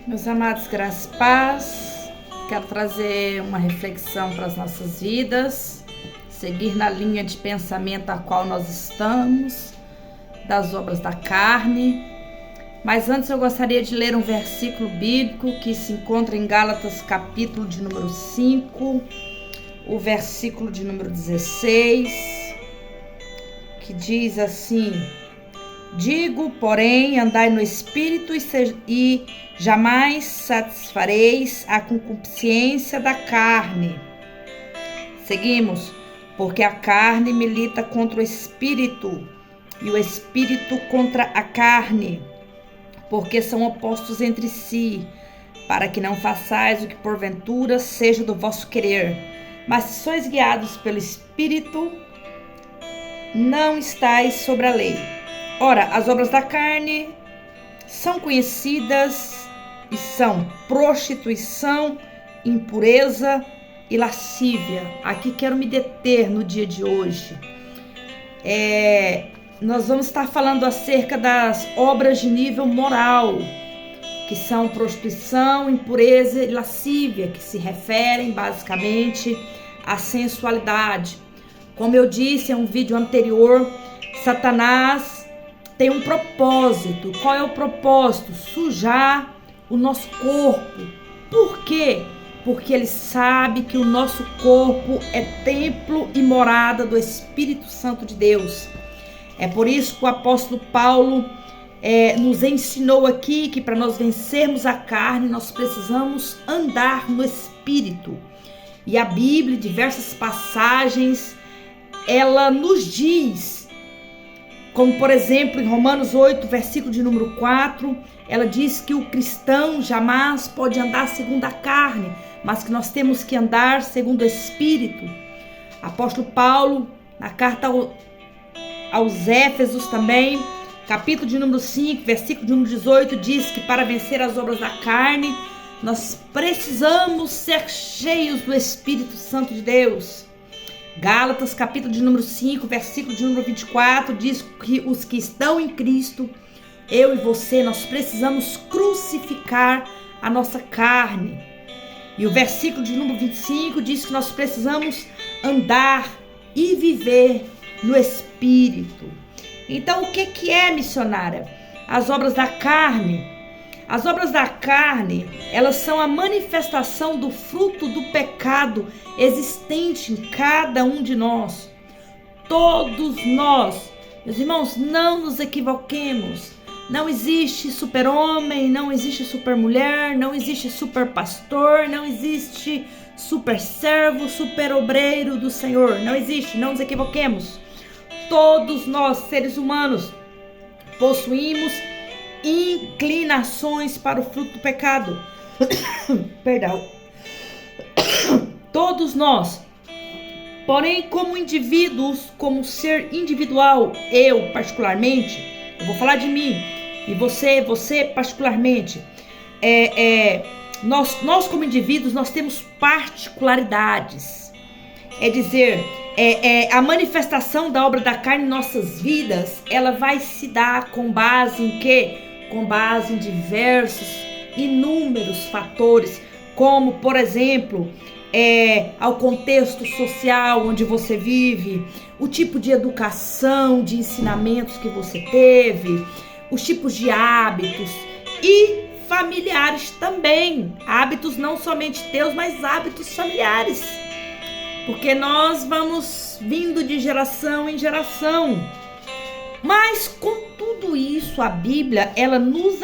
Meus amados, graças e paz, quero trazer uma reflexão para as nossas vidas, seguir na linha de pensamento a qual nós estamos, das obras da carne. Mas antes eu gostaria de ler um versículo bíblico que se encontra em Gálatas capítulo de número 5, o versículo de número 16, que diz assim: digo, porém, andai no Espírito e jamais satisfareis a concupiscência da carne. Seguimos, porque a carne milita contra o Espírito e o Espírito contra a carne, porque são opostos entre si, para que não façais o que porventura seja do vosso querer. Mas se sois guiados pelo Espírito, não estáis sobre a lei. Ora, as obras da carne são conhecidas e são prostituição, impureza e lascívia. Aqui quero me deter no dia de hoje. Nós vamos estar falando acerca das obras de nível moral, que são prostituição, impureza e lascívia, que se referem basicamente à sensualidade. Como eu disse em um vídeo anterior, Satanás tem um propósito. Qual é o propósito? Sujar o nosso corpo. Por quê? Porque ele sabe que o nosso corpo é templo e morada do Espírito Santo de Deus. É por isso que o apóstolo Paulo nos ensinou aqui que para nós vencermos a carne, nós precisamos andar no Espírito. E a Bíblia, diversas passagens, ela nos diz, como por exemplo em Romanos 8, versículo de número 4, ela diz que o cristão jamais pode andar segundo a carne, mas que nós temos que andar segundo o Espírito. Apóstolo Paulo, na carta aos Éfesos também, capítulo de número 5, versículo de número 18, diz que para vencer as obras da carne, nós precisamos ser cheios do Espírito Santo de Deus. Gálatas, capítulo de número 5, versículo de número 24, diz que os que estão em Cristo, eu e você, nós precisamos crucificar a nossa carne. E o versículo de número 25 diz que nós precisamos andar e viver no Espírito. Então, o que é, missionária? As obras da carne. As obras da carne, elas são a manifestação do fruto do pecado existente em cada um de nós. Todos nós, meus irmãos, não nos equivoquemos. Não existe super-homem, não existe super-mulher, não existe super-pastor, não existe super-servo, super-obreiro do Senhor. Não existe, não nos equivoquemos. Todos nós, seres humanos, possuímos inclinações para o fruto do pecado. Perdão. Todos nós. Porém, como indivíduos, como ser individual, eu particularmente, eu vou falar de mim, e você particularmente, nós como indivíduos, nós temos particularidades. É dizer, a manifestação da obra da carne em nossas vidas, ela vai se dar com base em quê? Com base em diversos, inúmeros fatores, como, por exemplo, ao contexto social onde você vive, o tipo de educação, de ensinamentos que você teve, os tipos de hábitos e familiares também. Hábitos não somente teus, mas hábitos familiares. Porque nós vamos vindo de geração em geração. Mas com tudo isso, a Bíblia, ela nos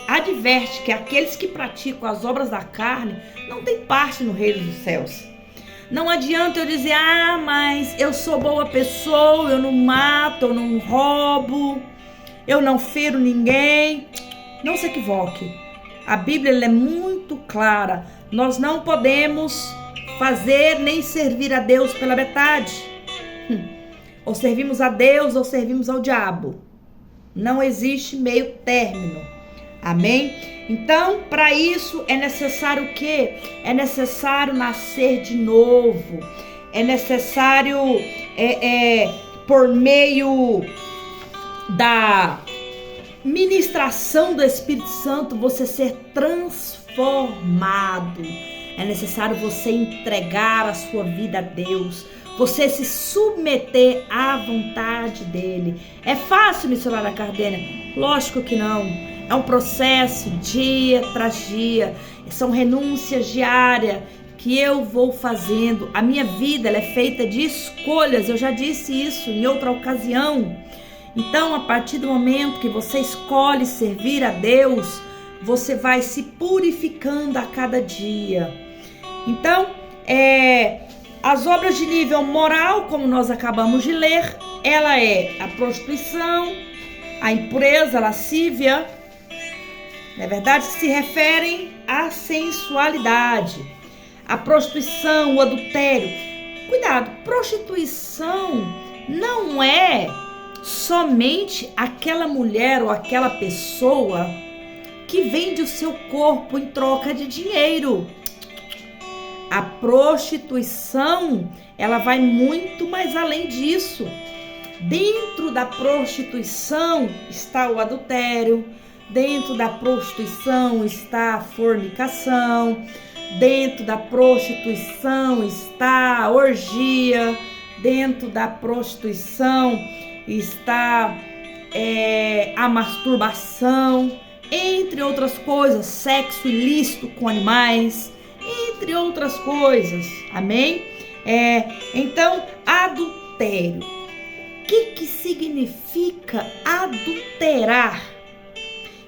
adverte que aqueles que praticam as obras da carne não têm parte no reino dos céus. Não adianta eu dizer, mas eu sou boa pessoa, eu não mato, eu não roubo, eu não fero ninguém. Não se equivoque. A Bíblia ela é muito clara. Nós não podemos fazer nem servir a Deus pela metade. Ou servimos a Deus ou servimos ao diabo. Não existe meio término. Amém? Então, para isso é necessário o quê? É necessário nascer de novo. É necessário, por meio ministração do Espírito Santo, você ser transformado. É necessário você entregar a sua vida a Deus, você se submeter à vontade dele. É fácil, missionária Cardênia? Lógico que não. É um processo dia tras dia, são renúncias diárias que eu vou fazendo. A minha vida ela é feita de escolhas, eu já disse isso em outra ocasião. Então, a partir do momento que você escolhe servir a Deus, você vai se purificando a cada dia. Então, as obras de nível moral, como nós acabamos de ler, ela é a prostituição, a impureza, a lascívia, na verdade, que se referem à sensualidade. A prostituição, o adultério. Cuidado, prostituição não é somente aquela mulher ou aquela pessoa que vende o seu corpo em troca de dinheiro. A prostituição, ela vai muito mais além disso. Dentro da prostituição está o adultério, dentro da prostituição está a fornicação, dentro da prostituição está a orgia, dentro da prostituição está a masturbação, entre outras coisas, sexo ilícito com animais, entre outras coisas, amém? Então, adultério. O que significa adulterar?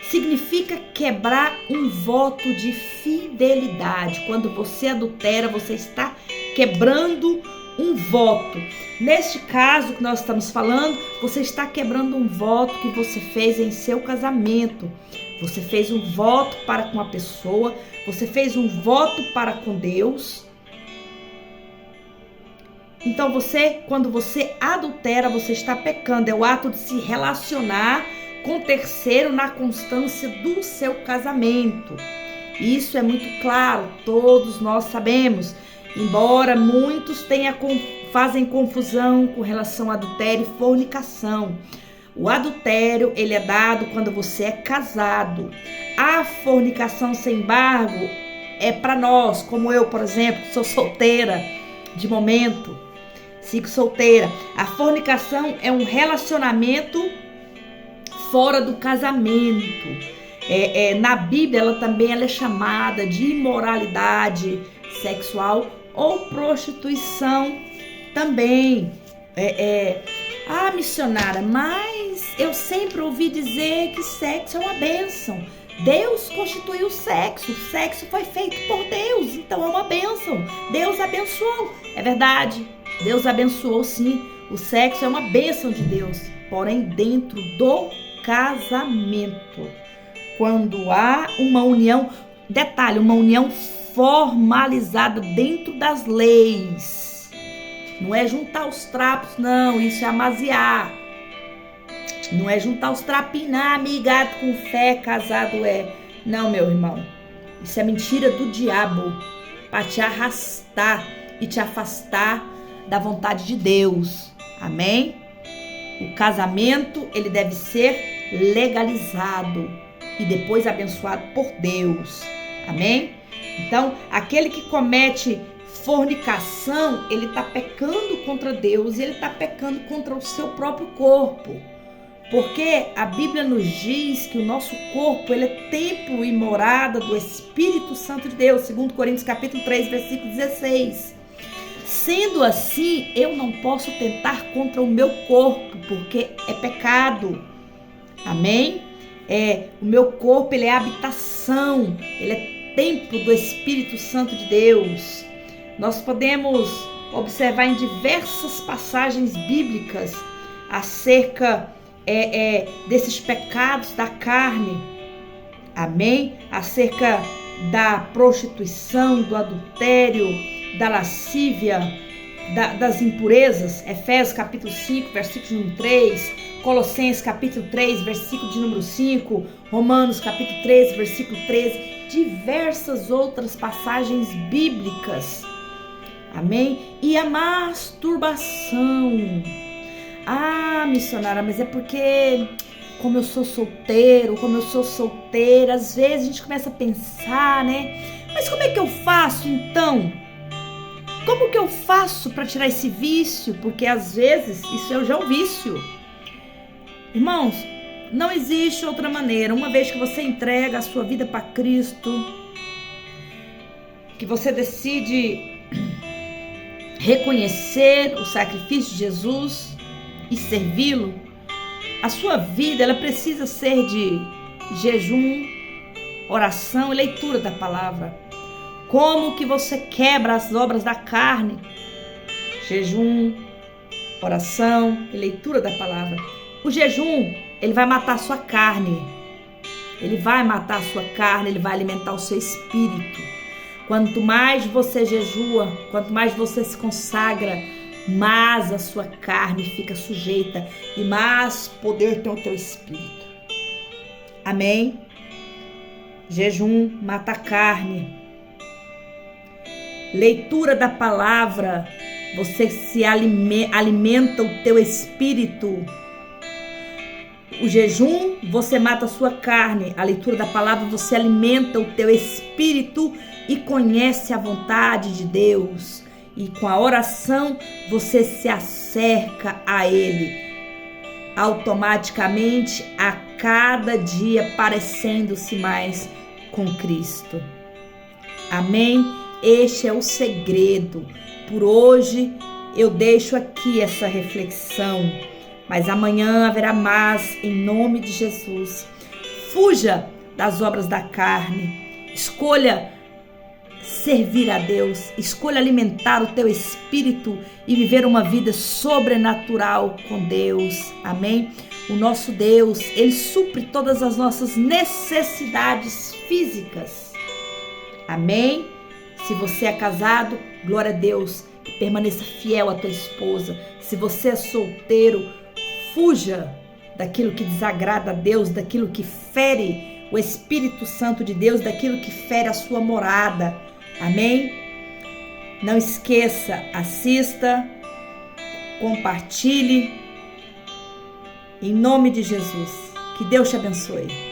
Significa quebrar um voto de fidelidade. Quando você adultera, você está quebrando um voto. Neste caso que nós estamos falando, você está quebrando um voto que você fez em seu casamento. Você fez um voto para com a pessoa, você fez um voto para com Deus. Então quando você adultera, você está pecando. É o ato de se relacionar com o terceiro na constância do seu casamento. Isso é muito claro, todos nós sabemos. Embora muitos fazem confusão com relação a adultério e fornicação. O adultério, ele é dado quando você é casado. A fornicação sem embargo é para nós, como eu, por exemplo, sou solteira de momento, sigo solteira. A fornicação é um relacionamento fora do casamento. Na Bíblia, ela é chamada de imoralidade sexual ou prostituição também. Missionária, mas eu sempre ouvi dizer que sexo é uma bênção. Deus constituiu o sexo foi feito por Deus, então é uma bênção. Deus abençoou, é verdade, Deus abençoou sim, o sexo é uma bênção de Deus, porém dentro do casamento, quando há uma união, detalhe, uma união formalizada dentro das leis. Não é juntar os trapos, não. Isso é amaziar. Não é juntar os trapinhos, amigado com fé, casado é. Não, meu irmão. Isso é mentira do diabo. Para te arrastar e te afastar da vontade de Deus. Amém? O casamento, ele deve ser legalizado e depois abençoado por Deus. Amém? Então, aquele que comete fornicação, ele está pecando contra Deus e ele está pecando contra o seu próprio corpo. Porque a Bíblia nos diz que o nosso corpo, ele é templo e morada do Espírito Santo de Deus, 2 Coríntios capítulo 3, versículo 16. Sendo assim, eu não posso tentar contra o meu corpo, porque é pecado. Amém? O meu corpo, ele é habitação, ele é templo do Espírito Santo de Deus. Nós podemos observar em diversas passagens bíblicas acerca desses pecados da carne, amém? Acerca da prostituição, do adultério, da lascívia, das impurezas. Efésios capítulo 5, versículo número 3, Colossenses capítulo 3, versículo de número 5, Romanos capítulo 13, versículo 13, diversas outras passagens bíblicas, amém? E a masturbação. Missionária, mas é porque como eu sou solteiro, como eu sou solteira. Às vezes a gente começa a pensar, né? Mas como é que eu faço então? Como que eu faço para tirar esse vício? Porque às vezes isso já é um vício. Irmãos, não existe outra maneira. Uma vez que você entrega a sua vida para Cristo, que você decide reconhecer o sacrifício de Jesus e servi-lo, a sua vida ela precisa ser de jejum, oração e leitura da palavra. Como que você quebra as obras da carne? Jejum, oração e leitura da palavra. O jejum, ele vai matar a sua carne. Ele vai matar a sua carne, ele vai alimentar o seu espírito. Quanto mais você jejua, quanto mais você se consagra, mais a sua carne fica sujeita e mais poder tem o teu espírito. Amém? Jejum mata a carne. Leitura da palavra, você se alimenta o teu espírito. O jejum, você mata a sua carne. A leitura da palavra, você alimenta o teu espírito e conhece a vontade de Deus. E com a oração, você se acerca a Ele. Automaticamente, a cada dia, parecendo-se mais com Cristo. Amém? Este é o segredo. Por hoje eu deixo aqui essa reflexão, mas amanhã haverá mais em nome de Jesus. Fuja das obras da carne. Escolha servir a Deus. Escolha alimentar o teu espírito e viver uma vida sobrenatural com Deus. Amém? O nosso Deus, Ele supre todas as nossas necessidades físicas. Amém? Se você é casado, glória a Deus, permaneça fiel à tua esposa. Se você é solteiro, fuja daquilo que desagrada a Deus, daquilo que fere o Espírito Santo de Deus, daquilo que fere a sua morada. Amém? Não esqueça, assista, compartilhe. Em nome de Jesus, que Deus te abençoe.